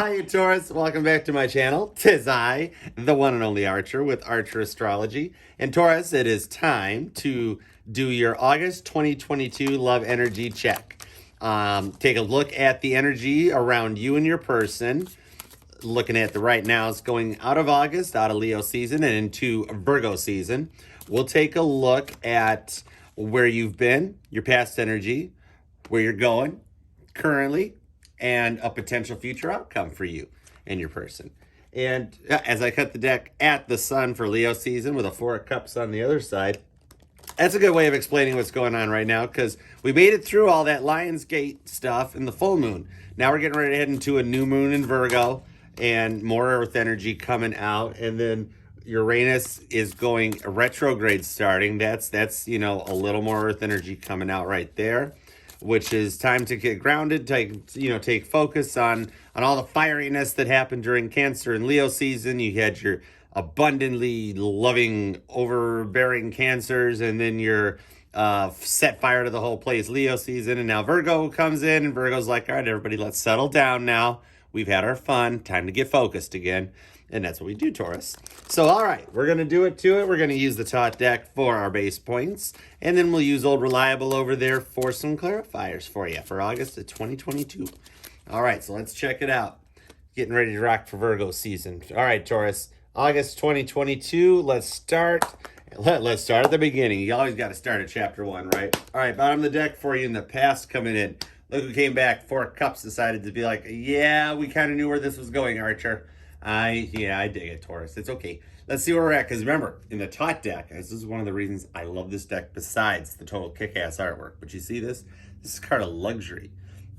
Hi, Taurus. Welcome back to my channel. Tis I, the one and only Archer with Archer Astrology. And Taurus, it is time to do your August 2022 love energy check. Take a look at the energy around you and your person. Looking at the right now, it's going out of August, out of Leo season and into Virgo season. We'll take a look at where you've been, your past energy, where you're going currently, and a potential future outcome for you and your person. And as I cut the deck at the sun for Leo season with a Four of Cups on the other side, that's a good way of explaining what's going on right now, because we made it through all that Lionsgate stuff in the full moon. Now we're getting ready to head into a new moon in Virgo and more earth energy coming out. And then Uranus is going retrograde starting. That's a little more earth energy coming out right there, which is time to get grounded, take focus on all the fieriness that happened during Cancer and Leo season. You had your abundantly loving, overbearing Cancers, and then your set fire to the whole place Leo season. And now Virgo comes in, and Virgo's like, all right, everybody, let's settle down now. We've had our fun. Time to get focused again. And that's what we do, Taurus. So, all right, we're going to do it to it. We're going to use the Tot deck for our base points. And then we'll use Old Reliable over there for some clarifiers for you for August of 2022. All right, so let's check it out. Getting ready to rock for Virgo season. All right, Taurus, August 2022. Let's start. Let's start at the beginning. You always got to start at chapter 1, right? All right, bottom of the deck for you in the past coming in. Look who came back. Four of Cups decided to be like, yeah, we kind of knew where this was going, Archer. I dig it, Taurus. It's okay. Let's see where we're at. Because remember, in the Tot deck, this is one of the reasons I love this deck besides the total kick-ass artwork. But you see this? This is a card of luxury.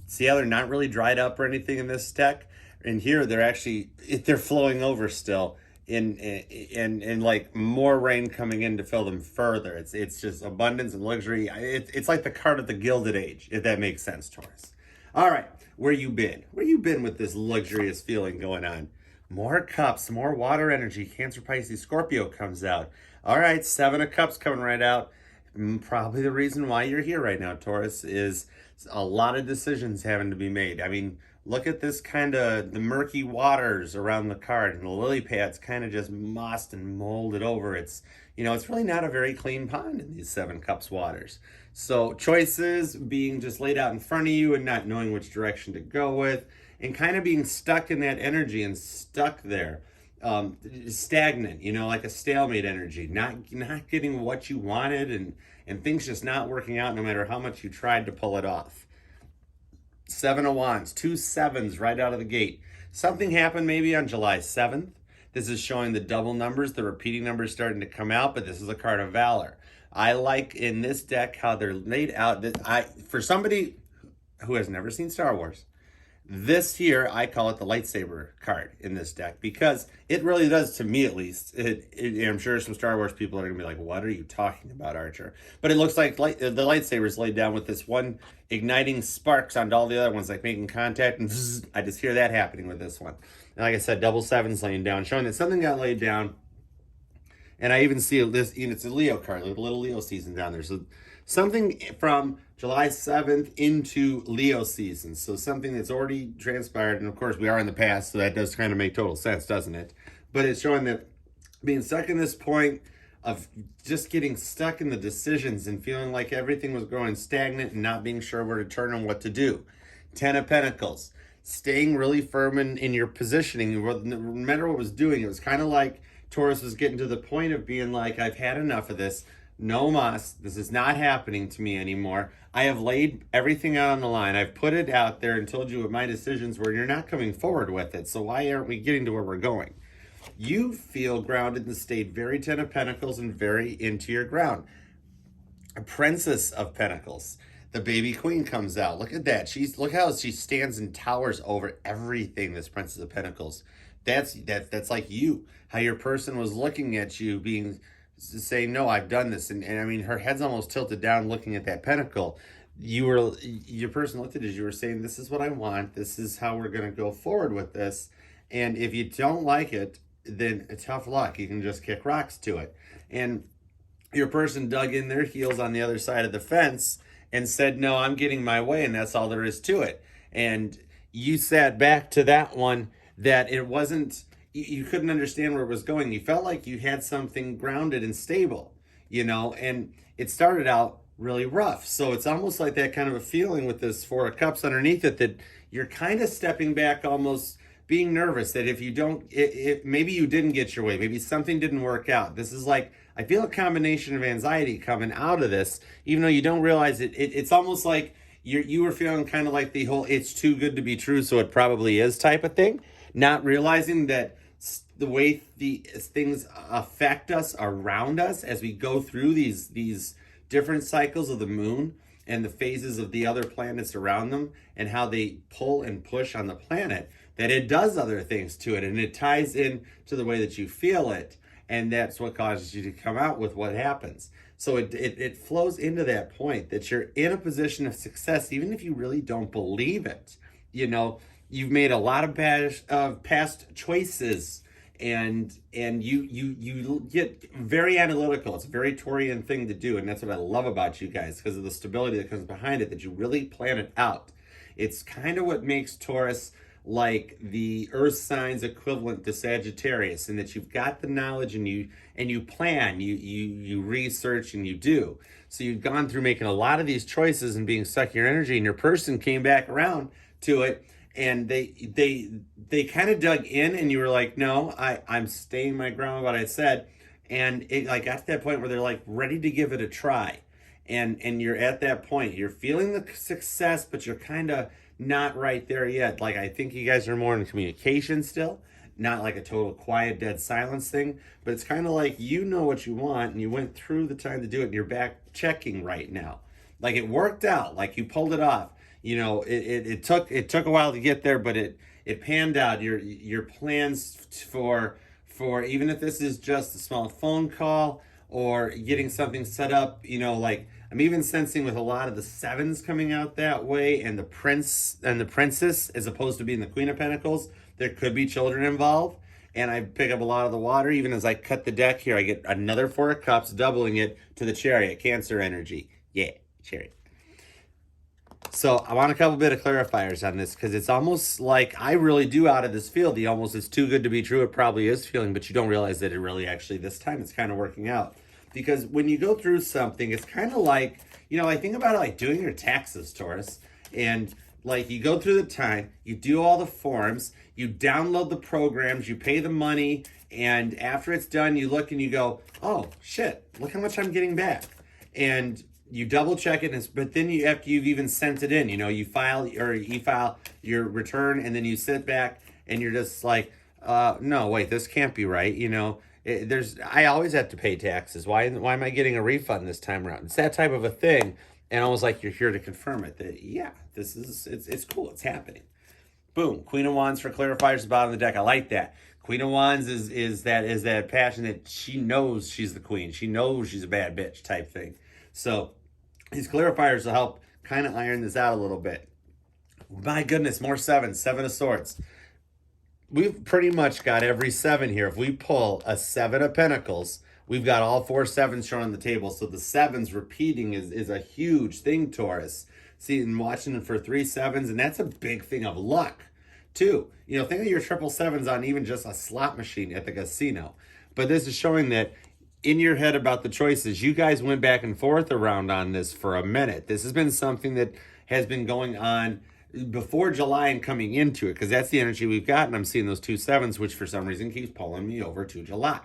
See how they're not really dried up or anything in this deck? And here, they're flowing over still. And like more rain coming in to fill them further. It's just abundance and luxury. It's like the card of the Gilded Age, if that makes sense, Taurus. All right, where you been? Where you been with this luxurious feeling going on? More cups, more water energy. Cancer, Pisces, Scorpio comes out. All right, Seven of Cups coming right out. Probably the reason why you're here right now, Taurus, is a lot of decisions having to be made. I mean, look at this kind of the murky waters around the card, and the lily pads kind of just mossed and molded over. It's really not a very clean pond in these Seven Cups waters. So choices being just laid out in front of you and not knowing which direction to go with, and kind of being stuck in that energy and stuck there, stagnant, like a stalemate energy, not getting what you wanted, and things just not working out no matter how much you tried to pull it off. Seven of Wands, 2 sevens right out of the gate. Something happened maybe on July 7th. This is showing the double numbers, the repeating numbers starting to come out, but this is a card of valor. I like in this deck how they're laid out. For somebody who has never seen Star Wars, this here, I call it the lightsaber card in this deck, because it really does, to me at least. I'm sure some Star Wars people are going to be like, what are you talking about, Archer? But it looks like the lightsaber is laid down with this one igniting sparks onto all the other ones, like making contact, and zzz, I just hear that happening with this one. And like I said, double sevens laying down, showing that something got laid down. And I even see this, it's a Leo card, like a little Leo season down there. So something from July 7th into Leo season. So something that's already transpired. And of course, we are in the past, so that does kind of make total sense, doesn't it? But it's showing that being stuck in this point of just getting stuck in the decisions and feeling like everything was growing stagnant and not being sure where to turn and what to do. 10 of Pentacles, staying really firm in your positioning. No matter what was doing, it was kind of like Taurus was getting to the point of being like, I've had enough of this. No mas, this is not happening to me anymore. I have laid everything out on the line. I've put it out there and told you what my decisions were. You're not coming forward with it. So why aren't we getting to where we're going? You feel grounded and stayed very 10 of Pentacles and very into your ground. A Princess of Pentacles. The baby queen comes out. Look at that. Look how she stands and towers over everything, this Princess of Pentacles. That's like you. How your person was looking at you, saying, no, I've done this. And I mean, her head's almost tilted down looking at that pentacle. Your person looked at it as you were saying, this is what I want. This is how we're going to go forward with this. And if you don't like it, then tough luck. You can just kick rocks to it. And your person dug in their heels on the other side of the fence and said, no, I'm getting my way. And that's all there is to it. And you sat back to that one, that it wasn't, you couldn't understand where it was going. You felt like you had something grounded and stable, and it started out really rough. So it's almost like that kind of a feeling with this Four of Cups underneath it, that you're kind of stepping back, almost being nervous that if you don't, maybe you didn't get your way, maybe something didn't work out. This is like, I feel a combination of anxiety coming out of this, even though you don't realize it. It's almost like you were feeling kind of like the whole "it's too good to be true, so it probably is" type of thing, not realizing that the way the things affect us around us as we go through these different cycles of the moon and the phases of the other planets around them, and how they pull and push on the planet, that it does other things to it, and it ties in to the way that you feel it, and that's what causes you to come out with what happens. So it flows into that point that you're in a position of success, even if you really don't believe it. You've made a lot of past choices, and you get very analytical. It's a very Taurian thing to do, and that's what I love about you guys, because of the stability that comes behind it, that you really plan it out. It's kind of what makes Taurus like the earth signs equivalent to Sagittarius, in that you've got the knowledge, and you plan, you research, and you do. So you've gone through making a lot of these choices and being stuck in your energy, and your person came back around to it, and they kind of dug in, and you were like, no, I'm staying my ground, what I said. And it like got to that point where they're like ready to give it a try. And you're at that point, you're feeling the success, but you're kind of not right there yet. Like, I think you guys are more in communication still, not like a total quiet, dead silence thing, but it's kind of like, you know what you want, and you went through the time to do it, and you're back checking right now. Like, it worked out, like you pulled it off. It took a while to get there, but it panned out. Your plans for even if this is just a small phone call or getting something set up, like, I'm even sensing with a lot of the sevens coming out that way, and the prince and the princess, as opposed to being the Queen of Pentacles, there could be children involved. And I pick up a lot of the water. Even as I cut the deck here, I get another Four of Cups, doubling it to the Chariot, Cancer energy. Yeah, Chariot. So I want a couple bit of clarifiers on this, because it's almost like I really do out of this field. The almost "it's too good to be true, it probably is" feeling, but you don't realize that it really actually this time it's kind of working out. Because when you go through something, it's kind of like, I think about it like doing your taxes, Taurus. And like, you go through the time, you do all the forms, you download the programs, you pay the money, and after it's done, you look and you go, oh shit, look how much I'm getting back. And you double check it, but then after you've even sent it in, you file or e-file your return, and then you sit back and you're just like, no, wait, this can't be right. I always have to pay taxes. Why am I getting a refund this time around? It's that type of a thing, and almost like you're here to confirm it, that yeah, it's cool, it's happening. Boom, Queen of Wands for clarifiers at the bottom of the deck. I like that. Queen of Wands is that passion that she knows she's the queen. She knows she's a bad bitch type thing. So these clarifiers will help kind of iron this out a little bit. My goodness, more sevens, Seven of Swords. We've pretty much got every seven here. If we pull a Seven of Pentacles, we've got all four sevens shown on the table. So the sevens repeating is a huge thing, Taurus. See, and watching for 3 sevens, and that's a big thing of luck, too. Think of your triple sevens on even just a slot machine at the casino. But this is showing that in your head about the choices, you guys went back and forth around on this for a minute. This has been something that has been going on before July and coming into it, because that's the energy we've got, and I'm seeing those 2 sevens, which for some reason keeps pulling me over to July.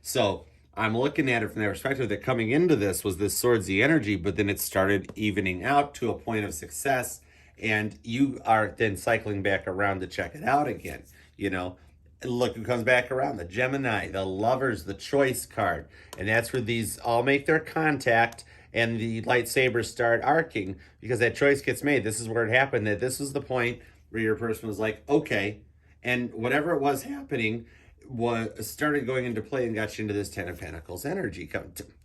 So I'm looking at it from that perspective, that coming into this was this swordsy energy, but then it started evening out to a point of success, and you are then cycling back around to check it out again. Look who comes back around, the Gemini, the Lovers, the Choice card, and that's where these all make their contact, and the lightsabers start arcing, because that choice gets made. This is where it happened, that this was the point where your person was like, okay, and whatever it was happening started going into play and got you into this 10 of Pentacles energy.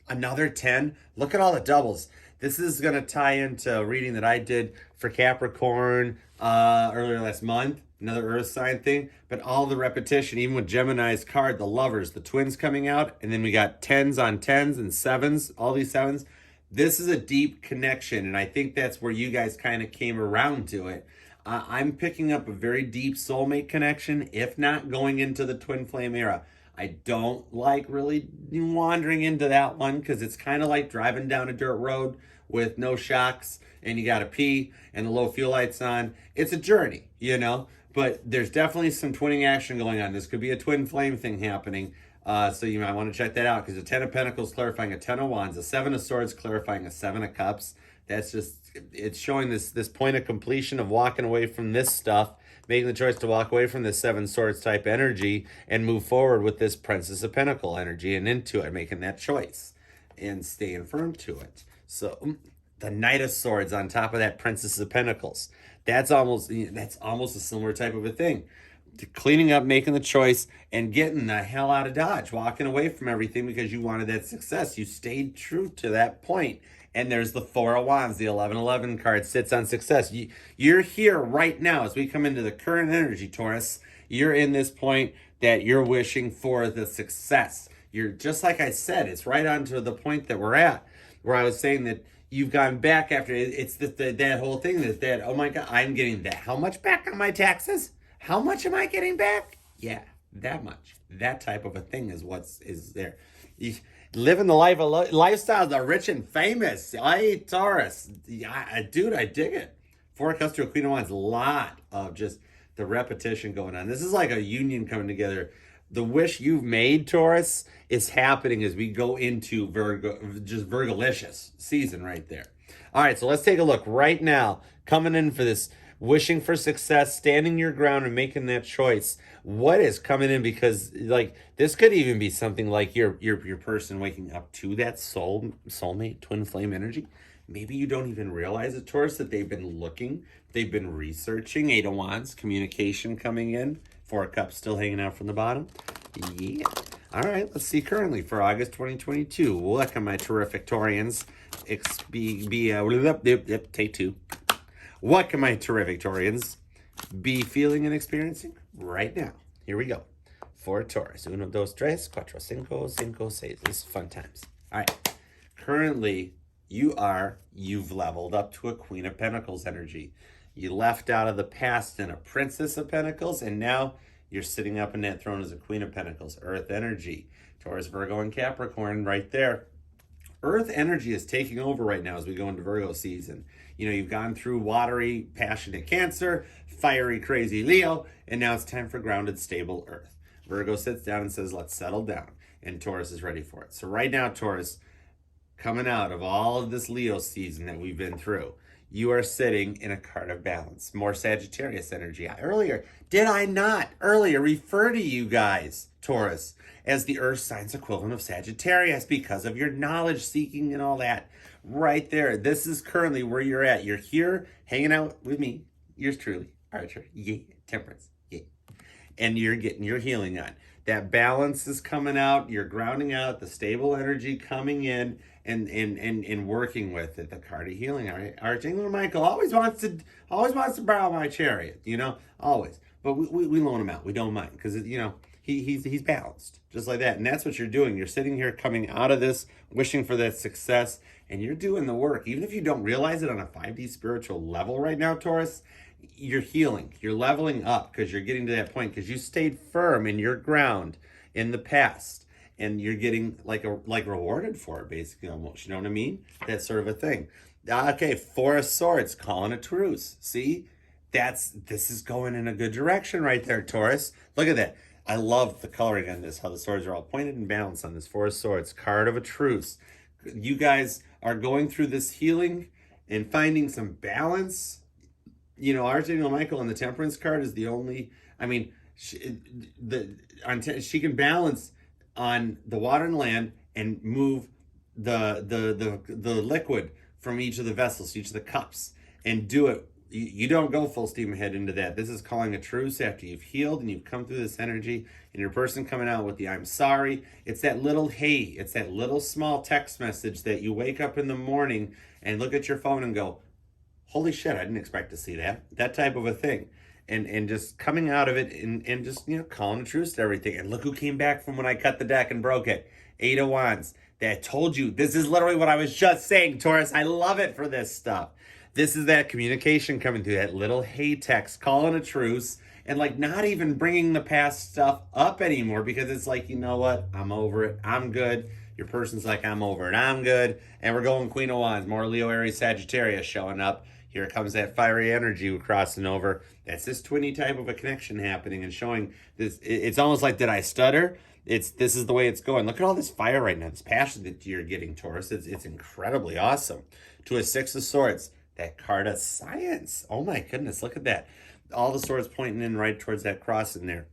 Another 10, look at all the doubles. This is going to tie into a reading that I did for Capricorn earlier last month, another earth sign thing, but all the repetition, even with Gemini's card, the Lovers, the twins coming out, and then we got 10s on 10s and 7s, all these 7s. This is a deep connection, and I think that's where you guys kind of came around to it. I'm picking up a very deep soulmate connection, if not going into the twin flame era. I don't like really wandering into that one because it's kind of like driving down a dirt road with no shocks and you got to pee and the low fuel lights on. It's a journey, you know, but there's definitely some twinning action going on. This could be a twin flame thing happening. So you might want to check that out because the 10 of Pentacles clarifying a 10 of Wands, a 7 of Swords clarifying a 7 of Cups. That's just, it's showing this point of completion of walking away from this stuff, making the choice to walk away from this 7 Swords type energy and move forward with this Princess of Pentacle energy and into it, making that choice and staying firm to it. So the Knight of Swords on top of that Princess of Pentacles. That's almost a similar type of a thing. Cleaning up, making the choice, and getting the hell out of Dodge, walking away from everything because you wanted that success. You stayed true to that point. And there's the 4 of Wands, the 1111 card sits on success. You're here right now as we come into the current energy, Taurus. You're in this point that you're wishing for the success. You're just like I said, it's right on to the point that we're at, where I was saying that you've gone back after it's that whole thing that oh my God, I'm getting that. How much back on my taxes? How much am I getting back? Yeah, that much. That type of a thing is there. Living the lifestyle of the rich and famous. Hey, Taurus. Dude, I dig it. 4 of Cups to a Queen of Wands. A lot of just the repetition going on. This is like a union coming together. The wish you've made, Taurus, is happening as we go into Virgo, just Virgolicious season right there. All right, so let's take a look right now. Coming in for this wishing for success, standing your ground and making that choice. What is coming in? Because like this could even be something like your person waking up to that soulmate twin flame energy. Maybe you don't even realize it, Taurus, that they've been looking, they've been researching. 8 of Wands, communication coming in. 4 of Cups still hanging out from the bottom. Yeah. All right, let's see currently for August 2022. Look at my terrific Taurians. Take 2. What can my terrific Taurians be feeling and experiencing right now? Here we go. For Taurus. 1, 2, 3, 4, 5, 6. This is fun times. All right. Currently, you've leveled up to a Queen of Pentacles energy. You left out of the past in a Princess of Pentacles, and now you're sitting up in that throne as a Queen of Pentacles. Earth energy. Taurus, Virgo, and Capricorn right there. Earth energy is taking over right now as we go into Virgo season. You know, you've gone through watery, passionate Cancer, fiery, crazy Leo, and now it's time for grounded, stable Earth. Virgo sits down and says, let's settle down. And Taurus is ready for it. So right now, Taurus, coming out of all of this Leo season that we've been through, you are sitting in a card of balance. More Sagittarius energy. Did I not earlier refer to you guys, Taurus, as the earth signs equivalent of Sagittarius because of your knowledge seeking and all that? Right there. This is currently where you're at. You're here hanging out with me. Yours truly, Archer. Yeah. Temperance. Yeah. And you're getting your healing on. That balance is coming out. You're grounding out the stable energy coming in and working with it. The card of healing. All right. Archangel Michael always wants to borrow my chariot, you know, always. But we loan him out. We don't mind because, you know, he's balanced just like that. And that's what you're doing. You're sitting here coming out of this, wishing for that success, and you're doing the work. Even if you don't realize it on a 5D spiritual level right now, Taurus, you're healing. You're leveling up because you're getting to that point because you stayed firm in your ground in the past. And you're getting like rewarded for it, basically, almost. You know what I mean? That sort of a thing. Okay, 4 of Swords, calling a truce. See? This is going in a good direction right there, Taurus. Look at that. I love the coloring on this, how the swords are all pointed and balanced on this 4 of Swords, card of a truce. You guys are going through this healing and finding some balance. You know, Archangel Michael on the Temperance card is the only, I mean, she can balance on the water and land and move the liquid from each of the vessels, each of the cups, and do it. You don't go full steam ahead into that. This is calling a truce after you've healed and you've come through this energy, and your person coming out with the I'm sorry. It's that little hey, it's that little small text message that you wake up in the morning and look at your phone and go, holy shit, I didn't expect to see that. That type of a thing. And just coming out of it and just, you know, calling a truce to everything. And look who came back from when I cut the deck and broke it. 8 of Wands. That told you. This is literally what I was just saying, Taurus. I love it for this stuff. This is that communication coming through, that little hey text, calling a truce, and like not even bringing the past stuff up anymore, because it's like, you know what? I'm over it. I'm good. Your person's like, I'm over it. I'm good. And we're going Queen of Wands, more Leo, Aries, Sagittarius showing up. Here comes that fiery energy crossing over. That's this twinny type of a connection happening and showing this. It's almost like, did I stutter? This is the way it's going. Look at all this fire right now, this passion that you're getting, Taurus. It's incredibly awesome. To a Six of Swords, that card of science. Oh my goodness, look at that. All the swords pointing in right towards that cross in there.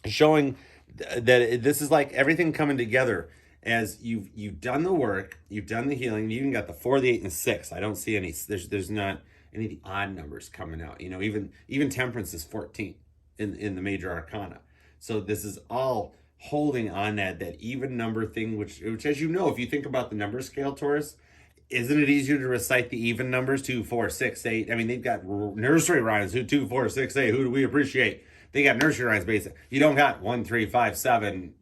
Showing that this is like everything coming together as you've done the work, you've done the healing. You even got the 4, the 8, and the 6. I don't see any, there's not any of the odd numbers coming out. You know, even Temperance is 14 in the major arcana. So this is all holding on that even number thing, which as you know, if you think about the number scale, Taurus, isn't it easier to recite the even numbers? 2, 4, 6, 8. I mean, they've got nursery rhymes. 2, 4, 6, 8. Who do we appreciate? They got nursery rhymes based. You don't got 1, 3, 5, 7.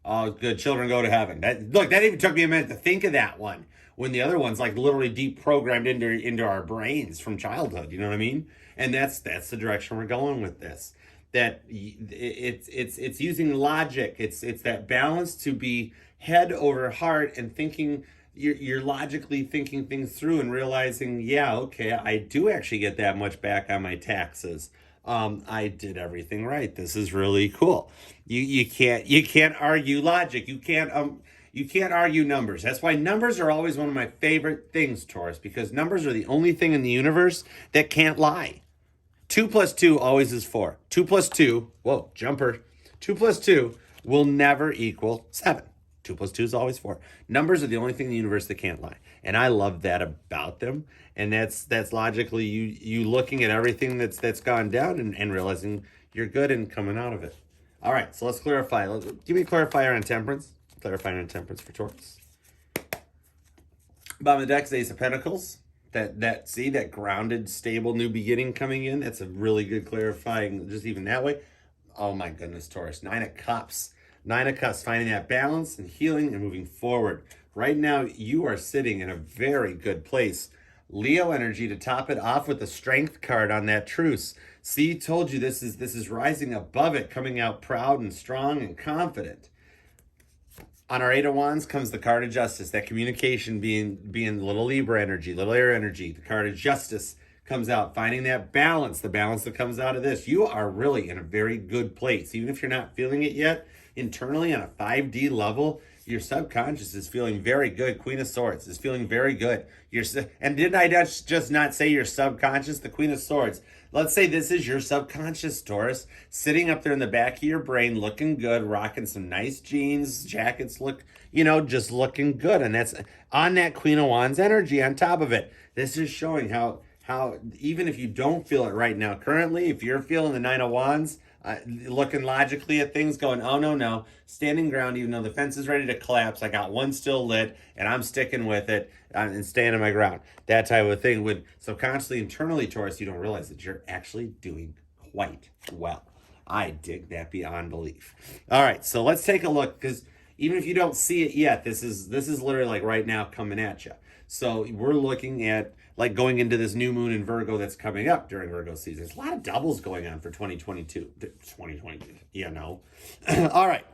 All good children go to heaven. That even took me a minute to think of that one. When the other one's like literally deep programmed into our brains from childhood. You know what I mean? And that's the direction we're going with this. That it's using logic. It's that balance to be head over heart and thinking. You're logically thinking things through and realizing, yeah, okay, I do actually get that much back on my taxes. I did everything right. This is really cool. You can't argue logic. You can't argue numbers. That's why numbers are always one of my favorite things, Taurus, because numbers are the only thing in the universe that can't lie. 2 plus 2 always is 4. 2 plus 2, whoa, jumper. 2 plus 2 will never equal 7. 2 plus 2 is always 4. Numbers are the only thing in the universe that can't lie. And I love that about them. And that's logically you looking at everything that's gone down and realizing you're good and coming out of it. All right, so let's clarify. Give me a clarifier on Temperance. Clarifying on Temperance for Taurus. Bottom of the deck is Ace of Pentacles. That grounded, stable new beginning coming in. That's a really good clarifying, just even that way. Oh my goodness, Taurus. 9 of Cups. 9 of Cups, finding that balance and healing and moving forward. Right now, you are sitting in a very good place. Leo energy to top it off with the Strength card on that truce. See, told you this is rising above it, coming out proud and strong and confident. On our 8 of Wands comes the card of Justice, that communication being little Libra energy, little air energy. The card of Justice comes out, finding that balance, the balance that comes out of this. You are really in a very good place. Even if you're not feeling it yet, internally on a 5D level, your subconscious is feeling very good. Queen of Swords is feeling very good. And didn't I just not say your subconscious? The Queen of Swords. Let's say this is your subconscious, Taurus, sitting up there in the back of your brain, looking good, rocking some nice jeans, jackets, just looking good. And that's on that Queen of Wands energy on top of it. This is showing how even if you don't feel it right now, currently, if you're feeling the 9 of Wands, looking logically at things, going, oh, no, standing ground, even though the fence is ready to collapse, I got one still lit, and I'm sticking with it and standing my ground. That type of thing. When subconsciously, internally, Taurus, you don't realize that you're actually doing quite well. I dig that beyond belief. All right, so let's take a look, because even if you don't see it yet, this is literally like right now coming at you. So we're looking at like going into this new moon in Virgo that's coming up during Virgo season. There's a lot of doubles going on for 2022. All right.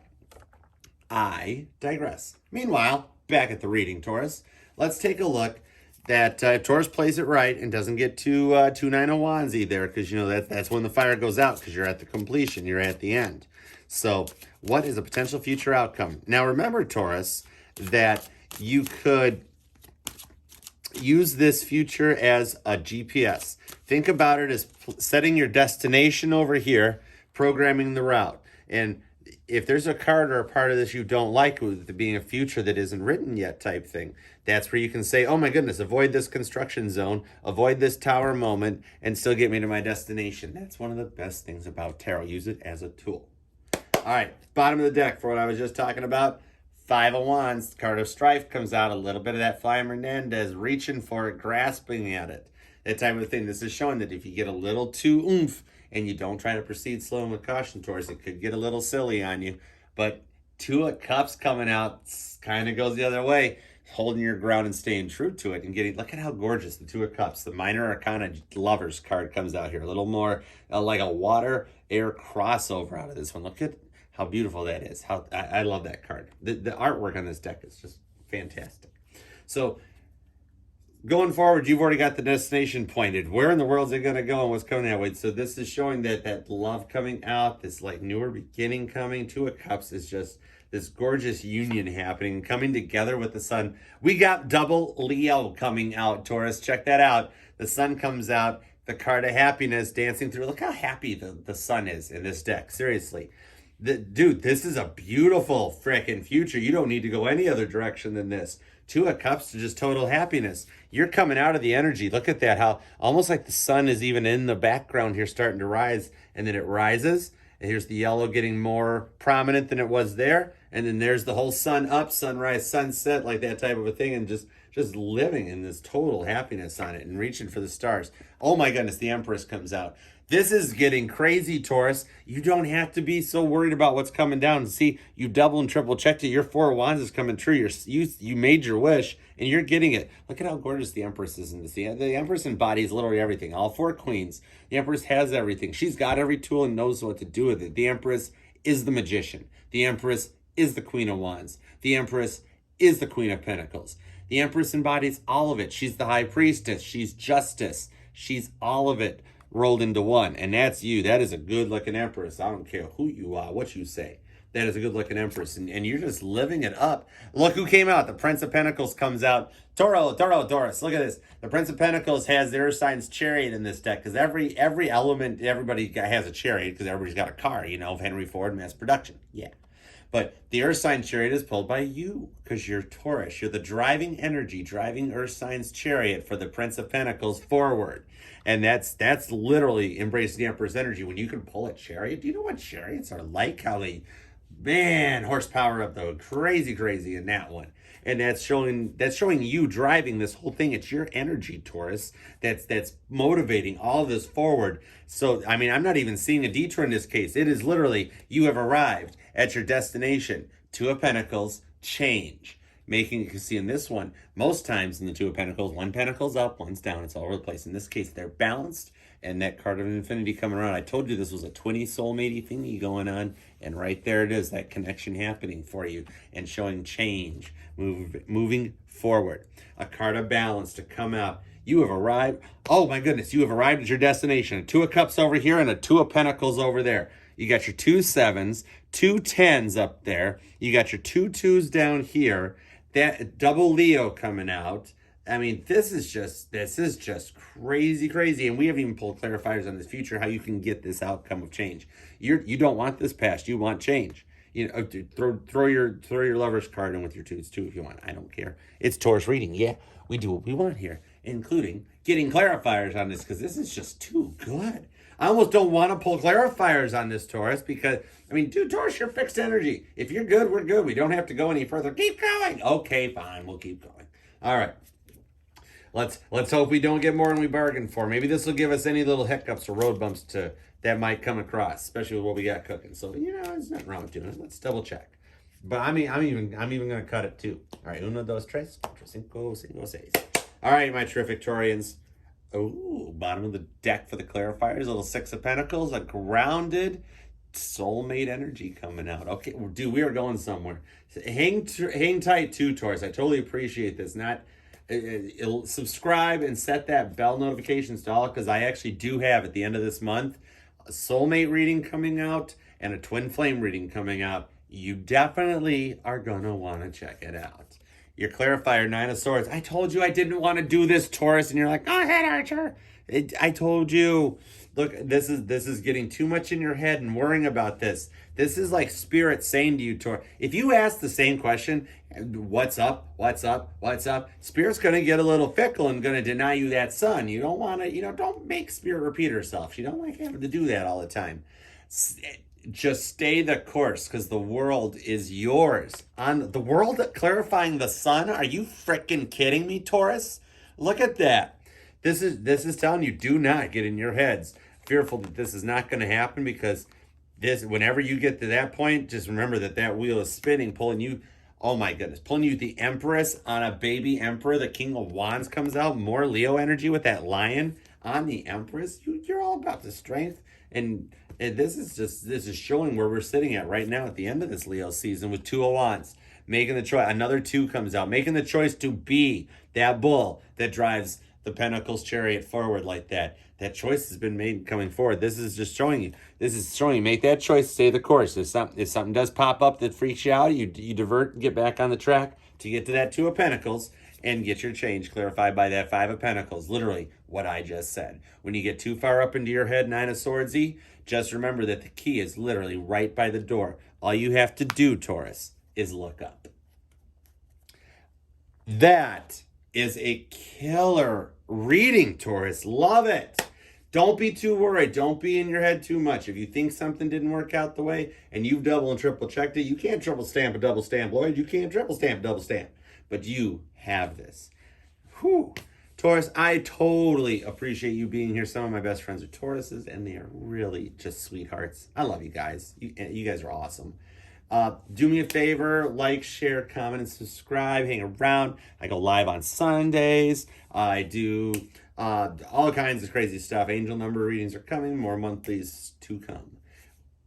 I digress. Meanwhile, back at the reading, Taurus, let's take a look that if Taurus plays it right and doesn't get too 9 of Wands there, because that's when the fire goes out, because you're at the completion, you're at the end. So what is a potential future outcome? Now remember, Taurus, that you could use this future as a GPS. Think about it as setting your destination over here, programming the route. And if there's a card or a part of this you don't like, with it being a future that isn't written yet type thing, that's where you can say, oh my goodness, avoid this construction zone, avoid this tower moment, and still get me to my destination. That's one of the best things about tarot. Use it as a tool. All right, bottom of the deck for what I was just talking about. 5 of Wands, card of strife comes out. A little bit of that Fly Menendez reaching for it, grasping at it. That type of thing. This is showing that if you get a little too oomph and you don't try to proceed slow and with caution, Taurus, it could get a little silly on you. But 2 of Cups coming out kind of goes the other way. holding your ground and staying true to it and getting, look at how gorgeous the Two of Cups, the Minor Arcana Lovers card comes out here. A little more like a water air crossover out of this one. Look at how beautiful that is. How I love that card. The artwork on this deck is just fantastic. So going forward, you've already got the destination pointed. Where in the world is it going to go and what's coming that way? So this is showing that love coming out, this like newer beginning coming. Two of Cups is just this gorgeous union happening, coming together with the sun. We got double Leo coming out, Taurus. Check that out. The sun comes out, the card of happiness dancing through. Look how happy the sun is in this deck. Seriously. Dude, this is a beautiful freaking future. You don't need to go any other direction than this. Two of Cups to just total happiness. You're coming out of the energy. Look at that, how almost like the sun is even in the background here starting to rise, and then it rises, and here's the yellow getting more prominent than it was there, and then there's the whole sun up, sunrise, sunset, like that type of a thing, and just living in this total happiness on it and reaching for the stars. Oh my goodness, the Empress comes out. This is getting crazy, Taurus. You don't have to be so worried about what's coming down. See, you double and triple checked it. Your Four of Wands is coming true. You made your wish, and you're getting it. Look at how gorgeous the Empress is in this. The Empress embodies literally everything. All four queens. The Empress has everything. She's got every tool and knows what to do with it. The Empress is the Magician. The Empress is the Queen of Wands. The Empress is the Queen of Pentacles. The Empress embodies all of it. She's the High Priestess. She's justice. She's all of it rolled into one, and that's you. That is a good-looking Empress. I don't care who you are, what you say. That is a good-looking Empress, and you're just living it up. Look who came out. The Prince of Pentacles comes out. Taurus. Look at this. The Prince of Pentacles has the Earth Sign's Chariot in this deck, because every element, everybody has a Chariot, because everybody's got a car, Henry Ford, mass production. Yeah. But the Earth Sign Chariot is pulled by you, because you're Taurus. You're the driving energy, driving Earth Sign's Chariot for the Prince of Pentacles forward. And that's literally embracing the Empress energy. When you can pull a chariot, do you know what chariots are like? How they, man, horsepower up though, crazy in that one. And that's showing you driving this whole thing. It's your energy, Taurus, that's motivating all of this forward. So, I mean, I'm not even seeing a detour in this case. It is literally, you have arrived at your destination. Two of Pentacles, change. Making, you can see in this one, most times in the Two of Pentacles, one pentacle's up, one's down. It's all over the place. In this case, they're balanced, and that card of infinity coming around. I told you this was a twinny soulmate thingy going on, and right there it is, that connection happening for you and showing change, moving forward. A card of balance to come out. You have arrived. Oh my goodness, you have arrived at your destination. A Two of Cups over here and a Two of Pentacles over there. You got your 2 7s, 2 10s up there. You got your 2 2s down here. That double Leo coming out. I mean, this is just crazy. And we haven't even pulled clarifiers on this future, how you can get this outcome of change. You don't want this past, you want change. Throw your lover's card in with your 2s too if you want. I don't care. It's Taurus reading. Yeah, we do what we want here, including getting clarifiers on this, because this is just too good. I almost don't want to pull clarifiers on this, Taurus, because, I mean, dude, Taurus, you're fixed energy. If you're good, we're good. We don't have to go any further. Keep going. Okay, fine. We'll keep going. All right. Let's hope we don't get more than we bargained for. Maybe this will give us any little hiccups or road bumps that might come across, especially with what we got cooking. So, there's nothing wrong with doing it. Let's double check. But I'm even going to cut it too. All right. Uno, dos, tres, cuatro, cinco, seis. All right, my terrific Taurians. Oh, bottom of the deck for the clarifiers, a little 6 of Pentacles, a grounded soulmate energy coming out. Okay, dude, we are going somewhere. Hang tight too, Taurus. I totally appreciate this. Subscribe and set that bell notifications to all, because I actually do have at the end of this month a soulmate reading coming out and a twin flame reading coming out. You definitely are gonna want to check it out. Your clarifier, 9 of Swords. I told you I didn't want to do this, Taurus, and you're like, go ahead, Archer. I told you. Look, this is getting too much in your head and worrying about this. This is like Spirit saying to you, Taurus. If you ask the same question, what's up? Spirit's going to get a little fickle and going to deny you that sun. You don't want to, don't make Spirit repeat herself. She don't like having to do that all the time. Just stay the course, because the world is yours. On the world clarifying the sun. Are you freaking kidding me, Taurus? Look at that. This is telling you, do not get in your heads fearful that this is not going to happen, because whenever you get to that point, just remember that wheel is spinning, pulling you Oh my goodness. Pulling you the Empress on a baby Emperor. The King of Wands comes out. More Leo energy with that Lion on the Empress. You're all about the strength. And this is showing where we're sitting at right now at the end of this Leo season with Two of Wands. Making the choice. Another two comes out. Making the choice to be that bull that drives the Pentacles chariot forward like that. That choice has been made coming forward. This is just showing you. This is showing you. Make that choice. Stay the course. If something does pop up that freaks you out, you divert and get back on the track to get to that Two of Pentacles and get your change clarified by that Five of Pentacles. Literally what I just said. When you get too far up into your head, Nine of Swordsy, just remember that the key is literally right by the door. All you have to do, Taurus, is look up. That is a killer reading, Taurus. Love it. Don't be too worried. Don't be in your head too much. If you think something didn't work out the way and you've double and triple checked it, you can't triple stamp a double stamp, Lloyd. You can't triple stamp a double stamp. But you have this. Whew. Taurus, I totally appreciate you being here. Some of my best friends are Tauruses, and they are really just sweethearts. I love you guys. You guys are awesome. Do me a favor, like, share, comment, and subscribe. Hang around. I go live on Sundays. I do all kinds of crazy stuff. Angel number readings are coming. More monthlies to come.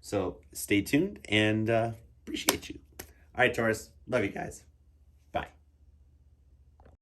So stay tuned and appreciate you. All right, Taurus. Love you guys.